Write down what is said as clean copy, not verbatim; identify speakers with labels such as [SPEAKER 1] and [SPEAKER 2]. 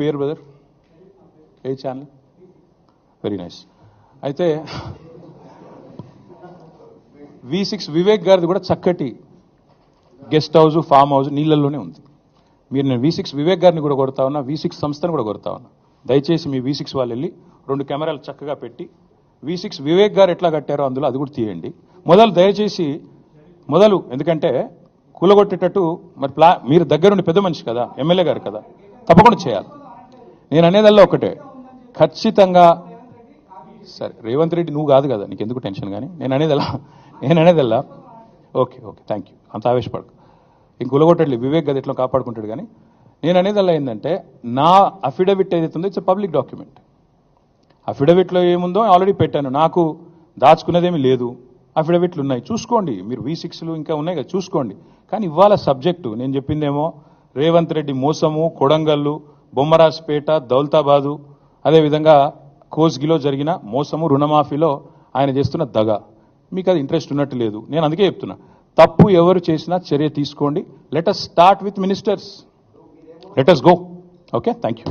[SPEAKER 1] పేరు బ్రదర్? ఏ channel? Very nice. అయితే V6 Vivek గారిది కూడా చక్కటి గెస్ట్ హౌస్, ఫామ్ హౌస్ నీళ్ళల్లోనే ఉంది. మీరు నేను V6 వివేక్ గారిని కూడా కొడతా ఉన్నా, V6 సంస్థను కూడా కొడతా ఉన్నా. దయచేసి మీ V6 వాళ్ళు వెళ్ళి 2 కెమెరాలు చక్కగా పెట్టి V6 వివేక్ గారు ఎట్లా కట్టారో అందులో అది కూడా తీయండి. దయచేసి ఎందుకంటే కూలగొట్టేటట్టు మరి మీరు దగ్గరుండి పెద్ద మనిషి కదా, ఎమ్మెల్యే గారు కదా, తప్పకుండా చేయాలి. నేను అనేదల్లా ఒకటే, ఖచ్చితంగా సరే రేవంత్ రెడ్డి నువ్వు కాదు కదా, నీకు ఎందుకు టెన్షన్. కానీ నేను అనేదల్లా ఓకే థ్యాంక్ యూ, అంత ఆవేశపడకు. ఇంక కూలగొట్టట్లేదు, వివేక్ గది ఎట్లా కాపాడుకుంటాడు. కానీ నేను అనేదల్లా ఏంటంటే, నా అఫిడవిట్ ఏదైతే ఉందో ఇట్స్ పబ్లిక్ డాక్యుమెంట్. అఫిడవిట్లో ఏముందో ఆల్రెడీ పెట్టాను, నాకు దాచుకునేదేమీ లేదు. అఫిడవిట్లు ఉన్నాయి, చూసుకోండి. మీరు V6లు ఇంకా ఉన్నాయి కదా, చూసుకోండి. కానీ ఇవాళ సబ్జెక్టు నేను చెప్పిందేమో రేవంత్ రెడ్డి మోసము, కొడంగల్లు, బొమ్మరాజ్పేట, దౌలతాబాదు, అదేవిధంగా కోస్గిలో జరిగిన మోసము, రుణమాఫీలో ఆయన చేస్తున్న దగ. మీకు అది ఇంట్రెస్ట్ ఉన్నట్టు లేదు. నేను అందుకే చెప్తున్నా, తప్పు ఎవరు చేసినా చర్య తీసుకోండి. Let us start with ministers, let us go. Okay, thank you.